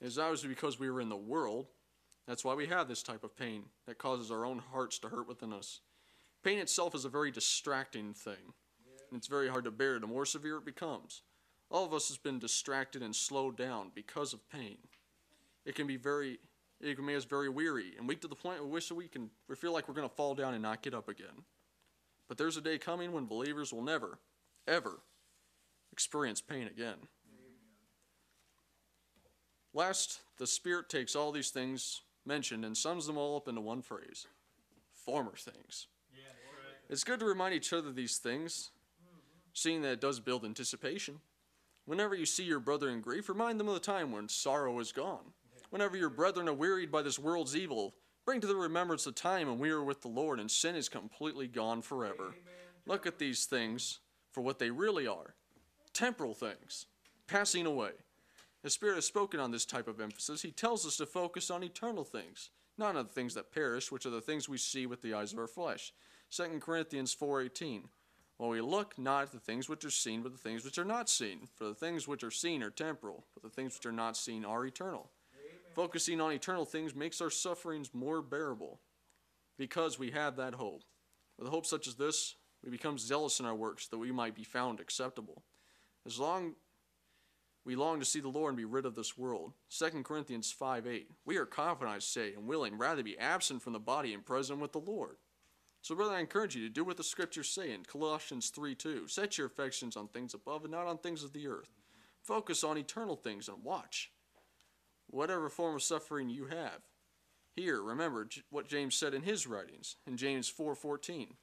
It's obviously because we were in the world. That's why we have this type of pain that causes our own hearts to hurt within us. Pain itself is a very distracting thing. And it's very hard to bear the more severe it becomes. All of us has been distracted and slowed down because of pain. It can make us very weary and weak to the point we feel like we're going to fall down and not get up again. But there's a day coming when believers will never, ever experience pain again. Last, the Spirit takes all these things mentioned and sums them all up into one phrase: former things. Yeah, right. It's good to remind each other of these things, seeing that it does build anticipation. Whenever you see your brother in grief, remind them of the time when sorrow is gone. Whenever your brethren are wearied by this world's evil, bring to the remembrance the time when we were with the Lord and sin is completely gone forever. Amen. Look at these things for what they really are: temporal things, passing away. The Spirit has spoken on this type of emphasis. He tells us to focus on eternal things, not on the things that perish, which are the things we see with the eyes of our flesh. 2 Corinthians 4:18. While we look not at the things which are seen, but the things which are not seen. For the things which are seen are temporal, but the things which are not seen are eternal. Amen. Focusing on eternal things makes our sufferings more bearable, because we have that hope. With a hope such as this, we become zealous in our works, that we might be found acceptable. We long to see the Lord and be rid of this world. 2 Corinthians 5:8. We are confident, I say, and willing rather be absent from the body and present with the Lord. So, brother, I encourage you to do what the Scriptures say in Colossians 3:2. Set your affections on things above and not on things of the earth. Focus on eternal things and watch. Whatever form of suffering you have. Here, remember what James said in his writings, in James 4:14.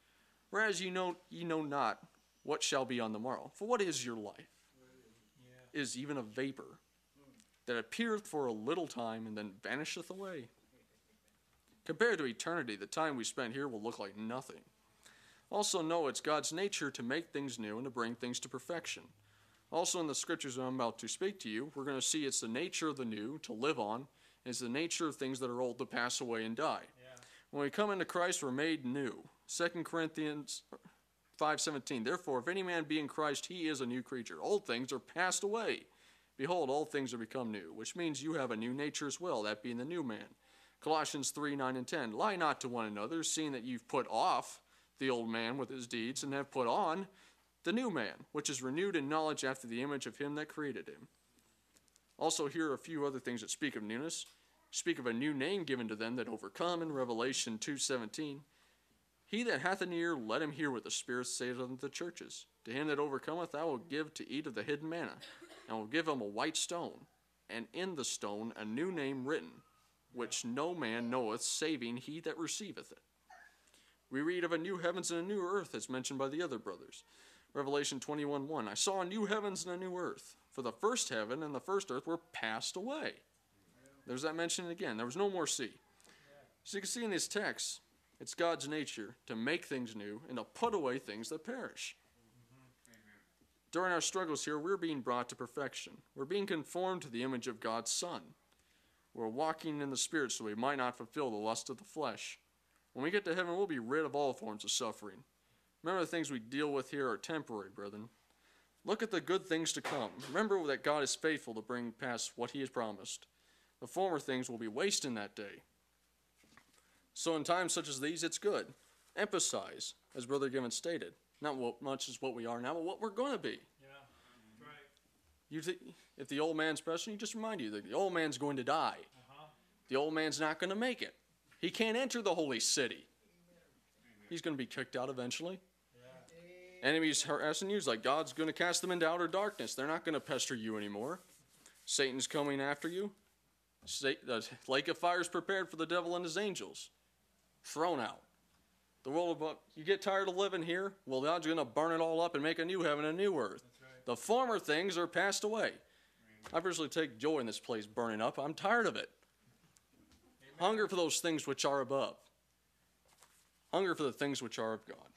Whereas ye know not what shall be on the morrow. For what is your life? It is even a vapor that appeareth for a little time and then vanisheth away. Compared to eternity, the time we spend here will look like nothing. Also know it's God's nature to make things new and to bring things to perfection. Also in the Scriptures I'm about to speak to you, we're going to see it's the nature of the new to live on, and it's the nature of things that are old to pass away and die. Yeah. When we come into Christ, we're made new. 2 Corinthians 5:17. Therefore, if any man be in Christ, he is a new creature. Old things are passed away. Behold, all things are become new, which means you have a new nature as well, that being the new man. Colossians 3:9 and 10. Lie not to one another, seeing that you've put off the old man with his deeds, and have put on the new man, which is renewed in knowledge after the image of him that created him. Also, here are a few other things that speak of newness. Speak of a new name given to them that overcome in Revelation 2:17. He that hath an ear, let him hear what the Spirit saith unto the churches. To him that overcometh I will give to eat of the hidden manna, and will give him a white stone, and in the stone a new name written, which no man knoweth, saving he that receiveth it. We read of a new heavens and a new earth, as mentioned by the other brothers. Revelation 21:1. I saw a new heavens and a new earth, for the first heaven and the first earth were passed away. There's that mentioned again. There was no more sea. So you can see in this text, it's God's nature to make things new and to put away things that perish. During our struggles here, we're being brought to perfection. We're being conformed to the image of God's Son. We're walking in the Spirit so we might not fulfill the lust of the flesh. When we get to heaven, we'll be rid of all forms of suffering. Remember, the things we deal with here are temporary, brethren. Look at the good things to come. Remember that God is faithful to bring past what he has promised. The former things will be wasted in that day. So in times such as these, it's good. Emphasize, as Brother Given stated, not what much is what we are now, but what we're going to be. Yeah, right. If the old man's present, you just remind you that the old man's going to die. The old man's not going to make it. He can't enter the holy city. He's going to be kicked out eventually. Yeah. Enemies harassing you, like God's going to cast them into outer darkness. They're not going to pester you anymore. Satan's coming after you. The lake of fire is prepared for the devil and his angels. Thrown out. The world of, you get tired of living here? Well, God's going to burn it all up and make a new heaven and a new earth. Right. The former things are passed away. Amen. I personally take joy in this place burning up. I'm tired of it. Amen. Hunger for those things which are above. Hunger for the things which are of God.